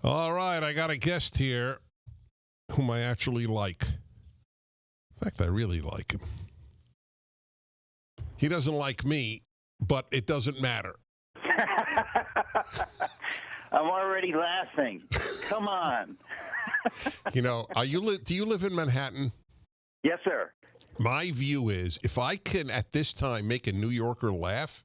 All right, I got a guest here whom I actually like. In fact, I really like him. He doesn't like me, but it doesn't matter. I'm already laughing. Come on. You know, do you live in Manhattan? Yes, sir. My view is if I can at this time make a New Yorker laugh,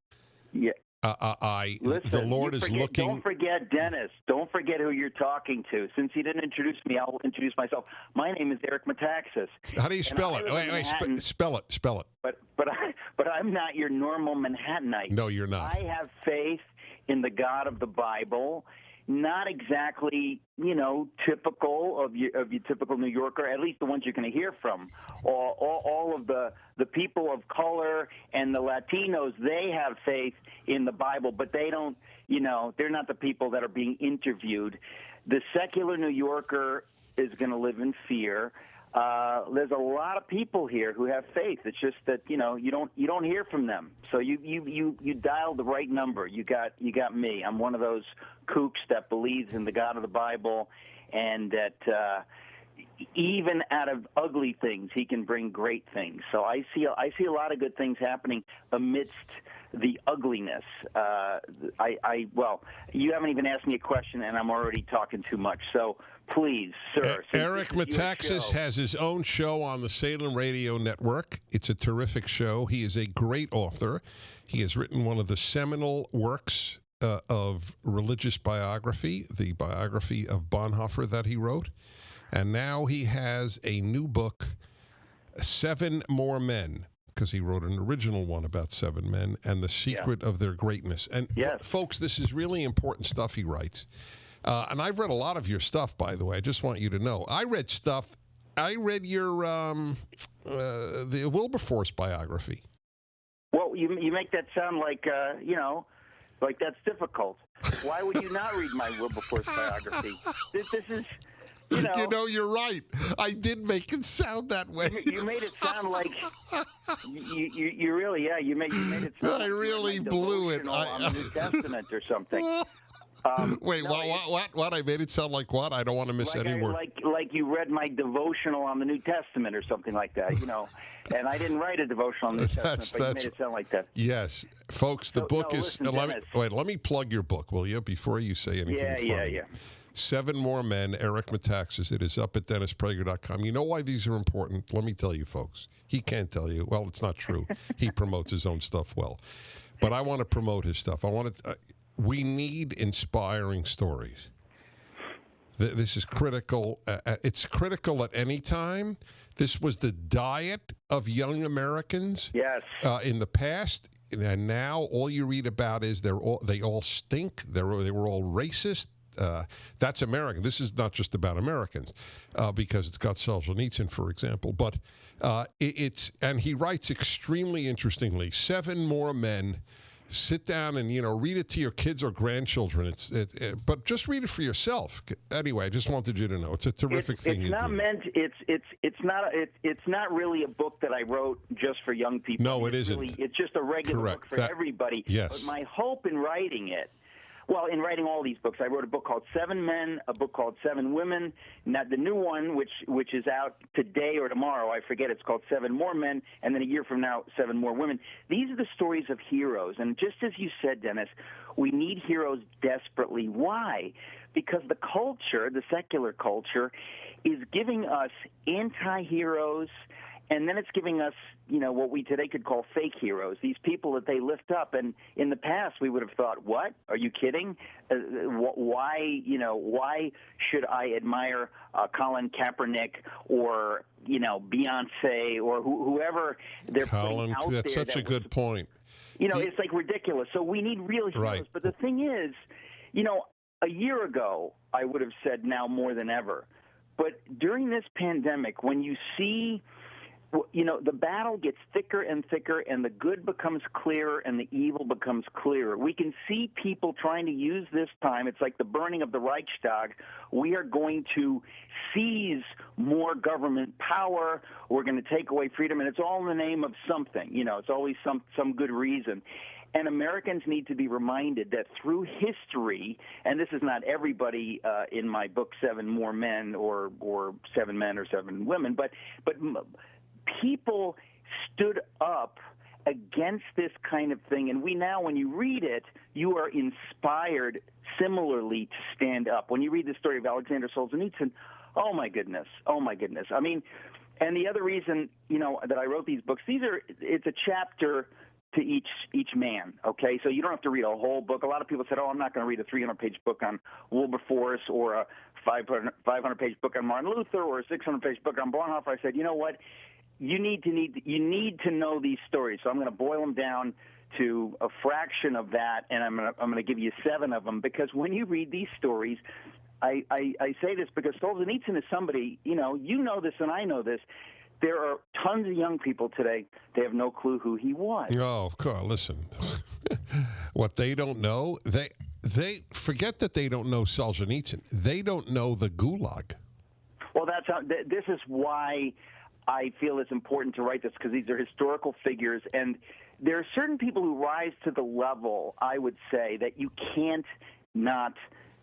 Yeah. the Lord is looking. Don't forget, Dennis. Don't forget who you're talking to. Since you didn't introduce me, I'll introduce myself. My name is Eric Metaxas. How do you spell it? Wait, spell it. Spell it. But I'm not your normal Manhattanite. No, you're not. I have faith in the God of the Bible. Not exactly, typical of your typical New Yorker, at least the ones you're going to hear from. All of the people of color and the Latinos, they have faith in the Bible, but they don't, they're not the people that are being interviewed. The secular New Yorker is going to live in fear. There's a lot of people here who have faith. It's just that you don't hear from them. So you dialed the right number. You got me. I'm one of those kooks that believes in the God of the Bible, and that even out of ugly things, He can bring great things. So I see a lot of good things happening amidst the ugliness. Well, you haven't even asked me a question, and I'm already talking too much. So please, sir. Eric Metaxas has his own show on the Salem Radio Network. It's a terrific show. He is a great author. He has written one of the seminal works of religious biography, the biography of Bonhoeffer that he wrote. And now he has a new book, 7 More Men, because he wrote an original one about 7 men and the secret of their greatness. And folks, this is really important stuff he writes. And I've read a lot of your stuff, by the way. I just want you to know. I read your the Wilberforce biography. Well, you make that sound like like that's difficult. Why would you not read my Wilberforce biography? This is. You're right. I did make it sound that way. You made it sound like you really, you made it sound. I really blew it. On the New Testament or something. Wait, what? I made it sound like what? I don't want to miss any word. Like you read my devotional on the New Testament or something like that, And I didn't write a devotional on the New Testament, but you made it sound like that. Yes. Folks, the book is... Listen, let me plug your book, will you, before you say anything funny. Yeah. 7 More Men, Eric Metaxas. It is up at DennisPrager.com. You know why these are important? Let me tell you, folks. He can't tell you. Well, it's not true. He promotes his own stuff well. But I want to promote his stuff. We need inspiring stories. This is critical. It's critical at any time. This was the diet of young Americans in the past. And now all you read about is they all stink. They were all racist. That's American. This is not just about Americans, because it's got Solzhenitsyn, for example. But and he writes extremely interestingly. 7 More Men. Sit down and read it to your kids or grandchildren. But just read it for yourself. Anyway, I just wanted you to know it's a terrific thing. It's not meant. It's not really a book that I wrote just for young people. No, it isn't. It's just a regular book for everybody. Yes. But my hope in writing it. Well, in writing all these books, I wrote a book called 7 Men, a book called 7 Women. Now, the new one, which is out today or tomorrow, I forget, it's called 7 More Men, and then a year from now, 7 More Women. These are the stories of heroes. And just as you said, Dennis, we need heroes desperately. Why? Because the culture, the secular culture, is giving us anti-heroes, and then it's giving us, what we today could call fake heroes, these people that they lift up. And in the past, we would have thought, what? Are you kidding? Why should I admire Colin Kaepernick or, Beyonce or whoever they're putting out there? That's such a good point. It's like ridiculous. So we need real heroes. Right. But the thing is, a year ago, I would have said now more than ever. But during this pandemic, when you see the battle gets thicker and thicker, and the good becomes clearer and the evil becomes clearer. We can see people trying to use this time. It's like the burning of the Reichstag. We are going to seize more government power. We're going to take away freedom, and it's all in the name of something. It's always some good reason. And Americans need to be reminded that through history, and this is not everybody in my book, Seven More Men or Seven Men or Seven Women, but people stood up against this kind of thing. And we now, when you read it, you are inspired similarly to stand up. When you read the story of Alexander Solzhenitsyn, oh my goodness. I mean, and the other reason, that I wrote these books, it's a chapter to each man, okay? So you don't have to read a whole book. A lot of people said, I'm not going to read a 300-page book on Wilberforce or a 500-page book on Martin Luther or a 600-page book on Bonhoeffer. I said, you know what? You need to know these stories. So I'm going to boil them down to a fraction of that, and I'm going to give you 7 of them, because when you read these stories, I say this because Solzhenitsyn is somebody, you know this and I know this. There are tons of young people today, they have no clue who he was. Oh, of course. Listen, what they don't know, they forget that they don't know Solzhenitsyn. They don't know the Gulag. Well, this is why I feel it's important to write this, because these are historical figures, and there are certain people who rise to the level, I would say, that you can't not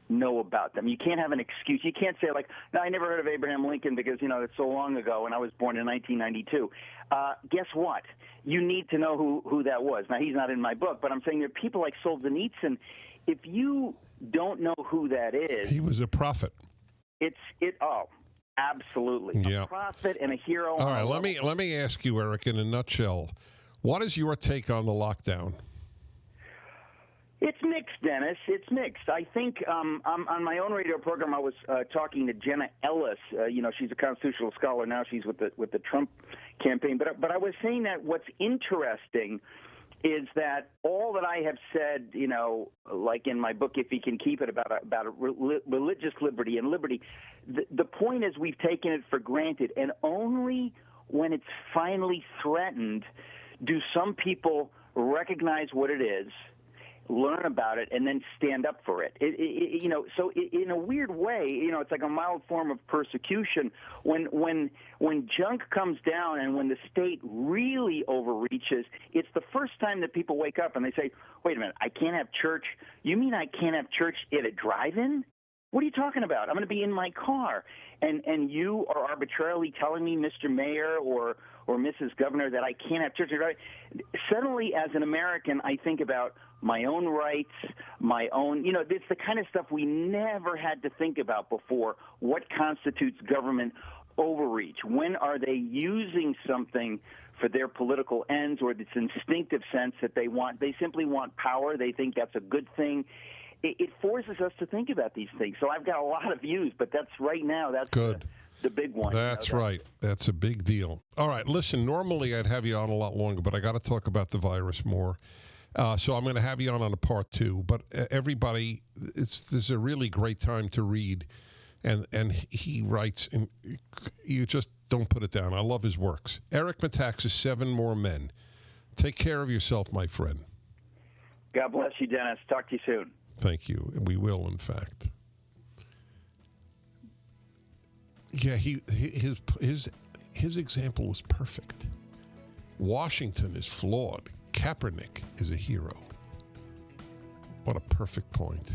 know about them. You can't have an excuse. You can't say, like, no, I never heard of Abraham Lincoln because, it's so long ago and I was born in 1992. Guess what? You need to know who that was. Now, he's not in my book, but I'm saying there are people like Solzhenitsyn. If you don't know who that is... He was a prophet. Absolutely. Yeah. A prophet and a hero. All right, let me ask you, Eric, in a nutshell, what is your take on the lockdown? It's mixed, Dennis. It's mixed. I think on my own radio program, I was talking to Jenna Ellis. She's a constitutional scholar now. She's with the Trump campaign. But I was saying that what's interesting is that all that I have said, like in my book, If He Can Keep It, about religious liberty and liberty, the point is we've taken it for granted, and only when it's finally threatened do some people recognize what it is, learn about it, and then stand up for it. So in a weird way, it's like a mild form of persecution. When junk comes down and when the state really overreaches, it's the first time that people wake up and they say, wait a minute, I can't have church? You mean I can't have church at a drive-in? What are you talking about? I'm going to be in my car. And you are arbitrarily telling me, Mr. Mayor or Mrs. Governor, that I can't have church. Suddenly, as an American, I think about my own rights, my own, it's the kind of stuff we never had to think about before. What constitutes government overreach? When are they using something for their political ends or this instinctive sense that they simply want power? They think that's a good thing. It forces us to think about these things. So I've got a lot of views, but that's good. The big one. That's right. That's a big deal. All right. Listen, normally I'd have you on a lot longer, but I got to talk about the virus more. So I'm going to have you on a part 2. But everybody, this is a really great time to read. And he writes, and you just don't put it down. I love his works. Eric Metaxas, 7 More Men. Take care of yourself, my friend. God bless you, Dennis. Talk to you soon. Thank you. We will, in fact. Yeah, his example was perfect. Washington is flawed. Kaepernick is a hero. What a perfect point.